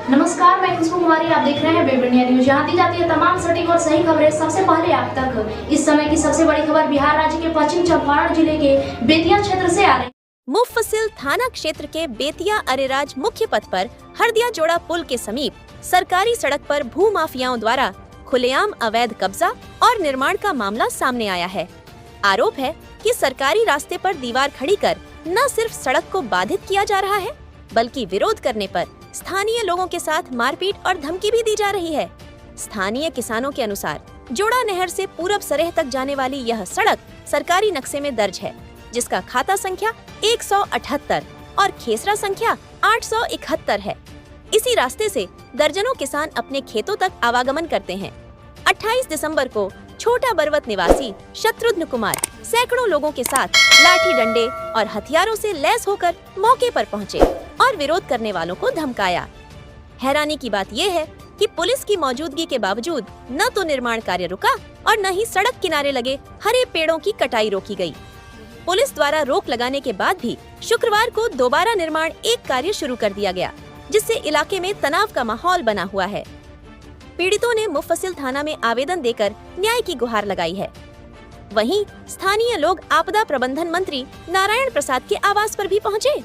नमस्कार, मैं खुशबू कुमारी। आप देख रहे हैं वेब इंडिया न्यूज। यहाँ दी जाती है तमाम सटीक और सही खबरें सबसे पहले आप तक। इस समय की सबसे बड़ी खबर बिहार राज्य के पश्चिम चंपारण जिले के बेतिया क्षेत्र से आ रही है। मुफस्सिल थाना क्षेत्र के बेतिया अरेराज मुख्य पथ पर हरदिया जोड़ा पुल के समीप सरकारी सड़क पर भू माफियाओं द्वारा खुलेआम अवैध कब्जा और निर्माण का मामला सामने आया है। आरोप है कि सरकारी रास्ते पर दीवार खड़ी कर न सिर्फ सड़क को बाधित किया जा रहा है, बल्कि विरोध करने पर स्थानीय लोगों के साथ मारपीट और धमकी भी दी जा रही है। स्थानीय किसानों के अनुसार जोड़ा नहर से पूरब सरेह तक जाने वाली यह सड़क सरकारी नक्शे में दर्ज है, जिसका खाता संख्या 178 और खेसरा संख्या 871 है। इसी रास्ते से दर्जनों किसान अपने खेतों तक आवागमन करते हैं। 28 दिसंबर को छोटा बरवत निवासी शत्रुघ्न कुमार सैकड़ों लोगों के साथ लाठी डंडे और हथियारों से लैस होकर मौके पर पहुंचे और विरोध करने वालों को धमकाया। हैरानी की बात यह है कि पुलिस की मौजूदगी के बावजूद न तो निर्माण कार्य रुका और न ही सड़क किनारे लगे हरे पेड़ों की कटाई रोकी गई। पुलिस द्वारा रोक लगाने के बाद भी शुक्रवार को दोबारा निर्माण एक कार्य शुरू कर दिया गया, जिससे इलाके में तनाव का माहौल बना हुआ है। पीड़ितों ने मुफस्सिल थाना में आवेदन देकर न्याय की गुहार लगाई है। वहीं स्थानीय लोग आपदा प्रबंधन मंत्री नारायण प्रसाद के आवास पर भी पहुंचे।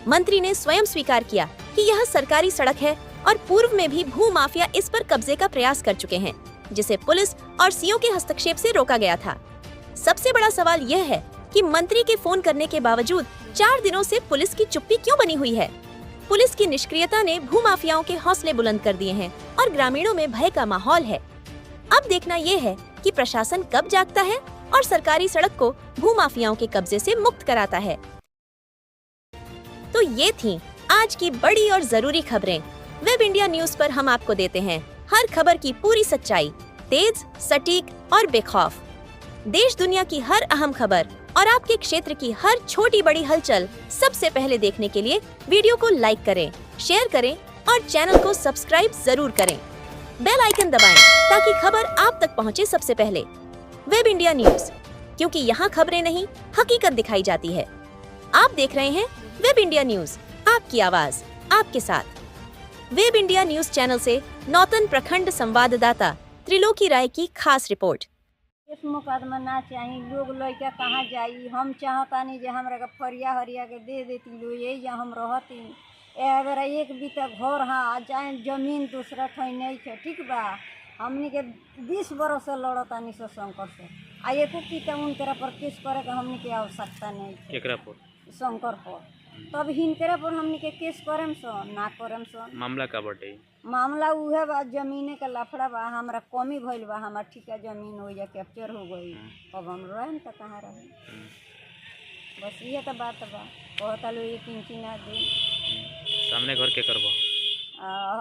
मंत्री ने स्वयं स्वीकार किया कि यह सरकारी सड़क है और पूर्व में भी भू माफिया इस पर कब्जे का प्रयास कर चुके हैं, जिसे पुलिस और सीओ के हस्तक्षेप से रोका गया था। सबसे बड़ा सवाल यह है कि मंत्री के फोन करने के बावजूद 4 दिनों से पुलिस की चुप्पी क्यों बनी हुई है। पुलिस की निष्क्रियता ने भू माफियाओं के हौसले बुलंद कर दिए हैं और ग्रामीणों में भय का माहौल है। अब देखना ये है कि प्रशासन कब जागता है और सरकारी सड़क को भू माफियाओं के कब्जे से मुक्त कराता है। तो ये थी आज की बड़ी और जरूरी खबरें। वेब इंडिया न्यूज पर हम आपको देते हैं हर खबर की पूरी सच्चाई, तेज, सटीक और बेखौफ। देश दुनिया की हर अहम खबर और आपके क्षेत्र की हर छोटी बड़ी हलचल सबसे पहले देखने के लिए वीडियो को लाइक करें, शेयर करें और चैनल को सब्सक्राइब जरूर करें। बेल आइकन दबाएं ताकि खबर आप तक पहुंचे सबसे पहले। वेब इंडिया न्यूज, क्योंकि यहाँ खबरें नहीं, हकीकत दिखाई जाती है। आप देख रहे हैं वेब इंडिया न्यूज, आपकी आवाज आपके साथ। वेब इंडिया न्यूज चैनल से नौतन प्रखंड संवाददाता त्रिलोकी राय की खास रिपोर्ट। इस मुकदमा ना चाहिए, लोग लड़का कहाँ जाई। हम चाहतानी जे हमरा के फरिया हरिया के दे देती लो, यही जा हम रहती। अगर एक बीता घर हाँ चाहे जमीन दूसरा ठई नहीं है, ठीक बा। हमनी के 20 बरस से लड़तानी से शंकर से आ एको पीता उनकरा पर केस करे के हमनी के आवश्यकता नहीं है। एकरा पर शंकर पर तब हिनकरा पर हमनी के केस करेम सो ना करेम सो। मामला का बटे? मामला उहे बा, जमीने के लफड़ा बा। हमरा कमी भइल बा, हमार ठिका जमीन हो जा कैप्चर हो गई। अब हम रहें तो कहाँ रहे, बस ये तो बात बा। कहता लो एक इंची ना दे। सामने घर के करबो?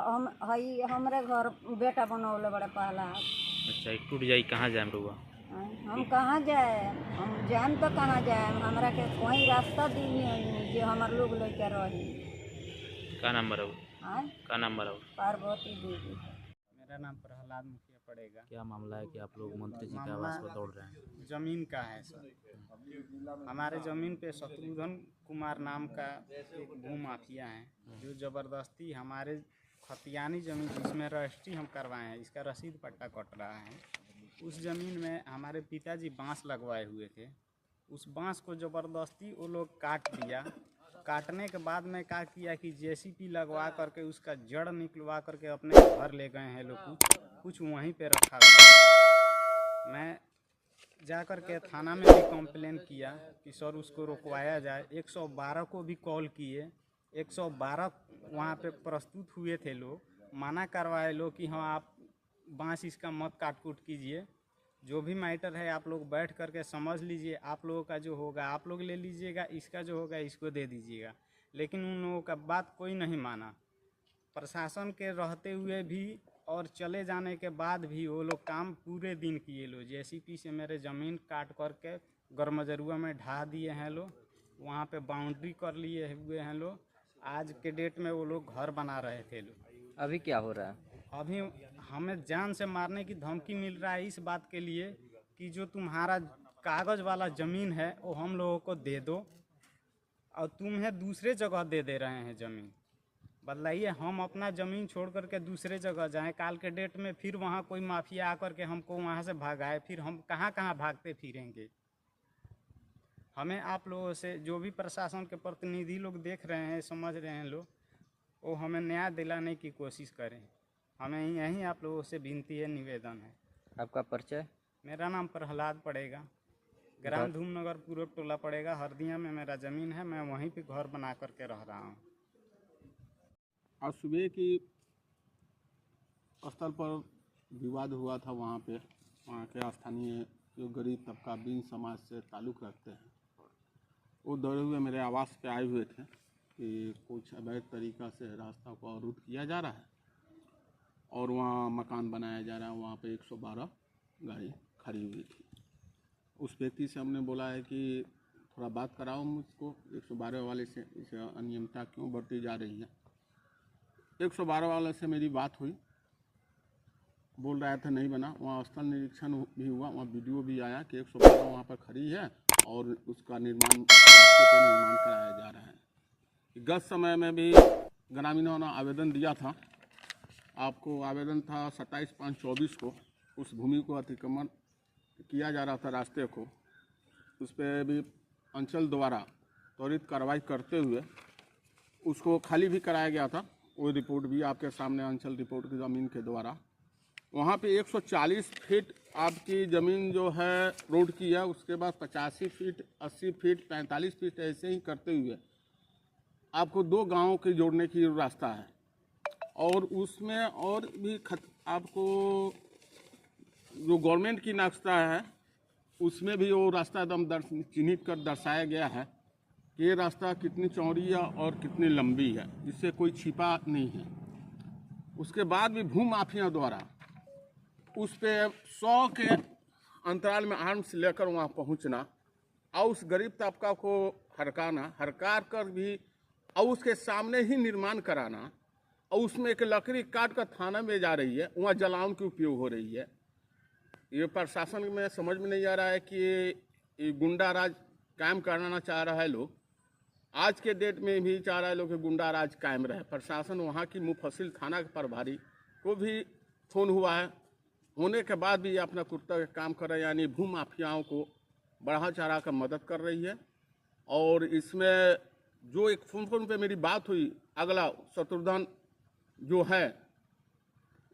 हम हई हमरे घर बेटा बनौले बड़े पहला। अच्छा, एक टूट जाई कहाँ जाए रुआ? हम कहाँ जाए, हम जान तो कहाँ जाए। हमरा के वही रास्ता दी जो हमार लोग लड़का रही। का नाम बराबर? हाँ, का नाम बराबर? पार्वती देवी। मेरा नाम प्रहलाद मुखिया पड़ेगा। क्या मामला है कि आप लोग मंत्री जी के आवास पर दौड़ रहे हैं? जमीन का है सर। हमारे ज़मीन पे शत्रुघ्न कुमार नाम का एक भू माफिया है, जो ज़बरदस्ती हमारे खतियानी ज़मीन जिसमें रजिस्ट्री हम करवाए हैं, इसका रसीद पट्टा कट रहा है। उस ज़मीन में हमारे पिताजी बांस लगवाए हुए थे। उस बांस को ज़बरदस्ती वो लोग काट दिया। काटने के बाद में क्या किया कि जेसीबी लगवा करके उसका जड़ निकलवा करके अपने घर ले गए हैं लोग। कुछ वहीं पे रखा हुआ। मैं जाकर के थाना में भी कंप्लेन किया कि सर उसको रोकवाया जाए। 112 को भी कॉल किए। 112 वहाँ पे प्रस्तुत हुए थे लोग, मना करवाए लोग कि हाँ आप बांस इसका मत काट कूट कीजिए, जो भी मैटर है आप लोग बैठ करके समझ लीजिए। आप लोगों का जो होगा आप लोग ले लीजिएगा, इसका जो होगा इसको दे दीजिएगा। लेकिन उन लोगों का बात कोई नहीं माना। प्रशासन के रहते हुए भी और चले जाने के बाद भी वो लोग काम पूरे दिन किए लो। जेसीबी से मेरे ज़मीन काट करके गरमजरुआ में ढा दिए हैं लोग। वहाँ पे बाउंड्री कर लिए हुए हैं लोग। आज के डेट में वो लोग घर बना रहे थे लोग। अभी क्या हो रहा है? अभी हमें जान से मारने की धमकी मिल रहा है इस बात के लिए कि जो तुम्हारा कागज़ वाला ज़मीन है वो हम लोगों को दे दो, और तुम्हें दूसरे जगह दे रहे हैं ज़मीन। बदलाइए। हम अपना ज़मीन छोड़ करके दूसरे जगह जाएं, काल के डेट में फिर वहाँ कोई माफिया आकर के हमको वहाँ से भगाए, फिर हम कहाँ कहाँ भागते फिरेंगे। हमें आप लोगों से, जो भी प्रशासन के प्रतिनिधि लोग देख रहे हैं, समझ रहे हैं लोग, वो हमें न्याय दिलाने की कोशिश करें। हमें यही आप लोगों से विनती है, निवेदन है। आपका परिचय? मेरा नाम प्रहलाद पड़ेगा, ग्राम धूमनगर पूरब टोला पड़ेगा, हरदिया में मेरा ज़मीन है। मैं वहीं पे घर बना करके रह रहा हूँ। आज सुबह की स्थल पर विवाद हुआ था। वहाँ के स्थानीय जो गरीब तबका बिन समाज से ताल्लुक़ रखते हैं, वो दौड़े हुए मेरे आवास पे आए हुए थे कि कुछ अवैध तरीक़ा से रास्ता को अवरुद्ध किया जा रहा है और वहाँ मकान बनाया जा रहा है। वहाँ पे 112 गाड़ी खड़ी हुई थी। उस व्यक्ति से हमने बोला है कि थोड़ा बात कराओ मुझको, 112 वाले से इसे अनियमितता क्यों बढ़ती जा रही है। 112 वाले से मेरी बात हुई, बोल रहा था नहीं बना। वहाँ स्थल निरीक्षण भी हुआ, वहाँ वीडियो भी आया कि 112 वहाँ पर खड़ी है और उसका निर्माण कराया जा रहा है। गत समय में भी ग्रामीणों ने आवेदन दिया था, आपको आवेदन था 27/5/24 को। उस भूमि को अतिक्रमण किया जा रहा था रास्ते को, उस पर भी अंचल द्वारा त्वरित कार्रवाई करते हुए उसको खाली भी कराया गया था। वो रिपोर्ट भी आपके सामने, अंचल रिपोर्ट की ज़मीन के द्वारा। वहाँ पे 140 फीट आपकी ज़मीन जो है रोड की है, उसके बाद 85 फीट, 80 फीट, 45 फीट ऐसे ही करते हुए आपको 2 गाँवों के जोड़ने की रास्ता है। और उसमें और भी आपको जो गवर्नमेंट की नक्शा है, उसमें भी वो रास्ता एकदम चिन्हित कर दर्शाया गया है कि ये रास्ता कितनी चौड़ी है और कितनी लंबी है, इससे कोई छिपा नहीं है। उसके बाद भी भू माफिया द्वारा उस पर 100 के अंतराल में आर्म्स लेकर वहाँ पहुँचना और उस गरीब तबका को हरकार कर भी और उसके सामने ही निर्माण कराना और उसमें एक लकड़ी काट कर थाना में जा रही है, वहाँ जलावन की उपयोग हो रही है। ये प्रशासन में समझ में नहीं आ रहा है कि ये गुंडा राज कायम करना चाह रहा है लोग। आज के डेट में भी चाह रहा है लोग कि गुंडा राज कायम रहे। प्रशासन वहाँ की मुफस्सिल थाना के प्रभारी को भी फोन हुआ है, होने के बाद भी अपना कर्तव्य काम कर रहे हैं, यानी भू माफियाओं को बढ़ा चढ़ा कर मदद कर रही है। और इसमें जो एक फोन पे मेरी बात हुई, अगला शत्रुघ्न जो है,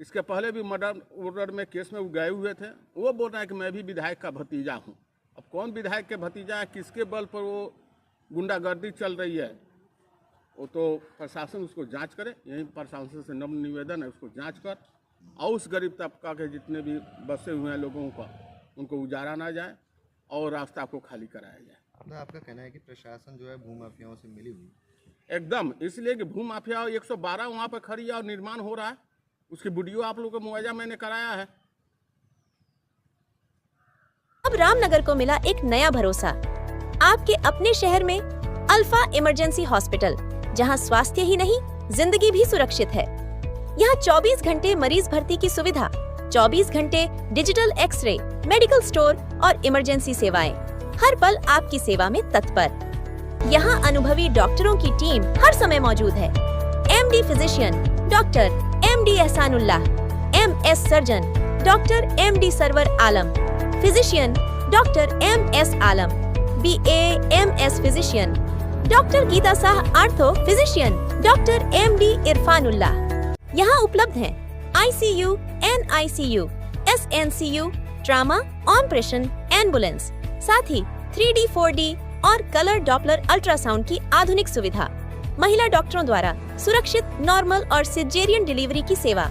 इसके पहले भी मर्डर में केस में वो गए हुए थे, वो बोल रहा है कि मैं भी विधायक का भतीजा हूँ। अब कौन विधायक के भतीजा है, किसके बल पर वो गुंडागर्दी चल रही है, वो तो प्रशासन उसको जांच करे। यही प्रशासन से नम्र निवेदन है, उसको जांच कर और उस गरीब तबका के जितने भी बसे हुए हैं लोगों का, उनको उजारा ना जाए और रास्ता को खाली कराया जाए। आपका कहना है कि प्रशासन जो है भूमाफियाओं से मिली हुई? एकदम, इसलिए कि भू माफिया 112 वहाँ पर खड़ी है और निर्माण हो रहा है। उसकी वीडियो आप लोगों को मुआवजा मैंने कराया है। अब रामनगर को मिला एक नया भरोसा, आपके अपने शहर में अल्फा इमरजेंसी हॉस्पिटल, जहां स्वास्थ्य ही नहीं जिंदगी भी सुरक्षित है। यहां 24 घंटे मरीज भर्ती की सुविधा, 24 घंटे डिजिटल एक्सरे, मेडिकल स्टोर और इमरजेंसी सेवाएं, हर पल आपकी सेवा में तत्पर। यहाँ अनुभवी डॉक्टरों की टीम हर समय मौजूद है। MD physician doctor MD Ehsanullah, MS surgeon doctor MD Sarwar Alam, physician doctor MS Alam, BA MS physician doctor Geeta Shah, ortho physician doctor MD Irfanullah. यहाँ उपलब्ध हैं ICU, NICU, SNCU, trauma, operation, ambulance, साथ ही 3D, 4D और कलर डॉपलर अल्ट्रासाउंड की आधुनिक सुविधा, महिला डॉक्टरों द्वारा सुरक्षित नॉर्मल और सिजेरियन डिलीवरी की सेवा,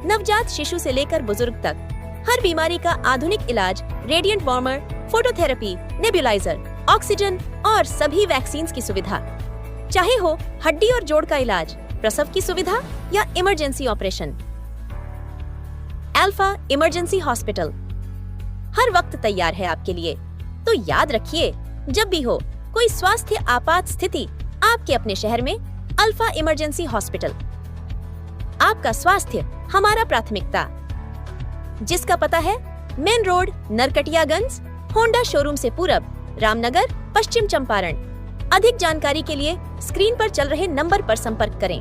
नवजात शिशु से लेकर बुजुर्ग तक हर बीमारी का आधुनिक इलाज, radiant warmer, phototherapy, nebuliser, oxygen और सभी वैक्सीन की सुविधा। चाहे हो हड्डी और जोड़ का इलाज, प्रसव की सुविधा या emergency operation, alpha emergency hospital हर वक्त तैयार है आपके लिए। तो याद रखिए, जब भी हो कोई स्वास्थ्य आपात स्थिति, आपके अपने शहर में अल्फा इमरजेंसी हॉस्पिटल। आपका स्वास्थ्य हमारा प्राथमिकता। जिसका पता है main road, Narkatiaganj, Honda showroom से पूरब, रामनगर, पश्चिम चंपारण। अधिक जानकारी के लिए स्क्रीन पर चल रहे नंबर पर संपर्क करें।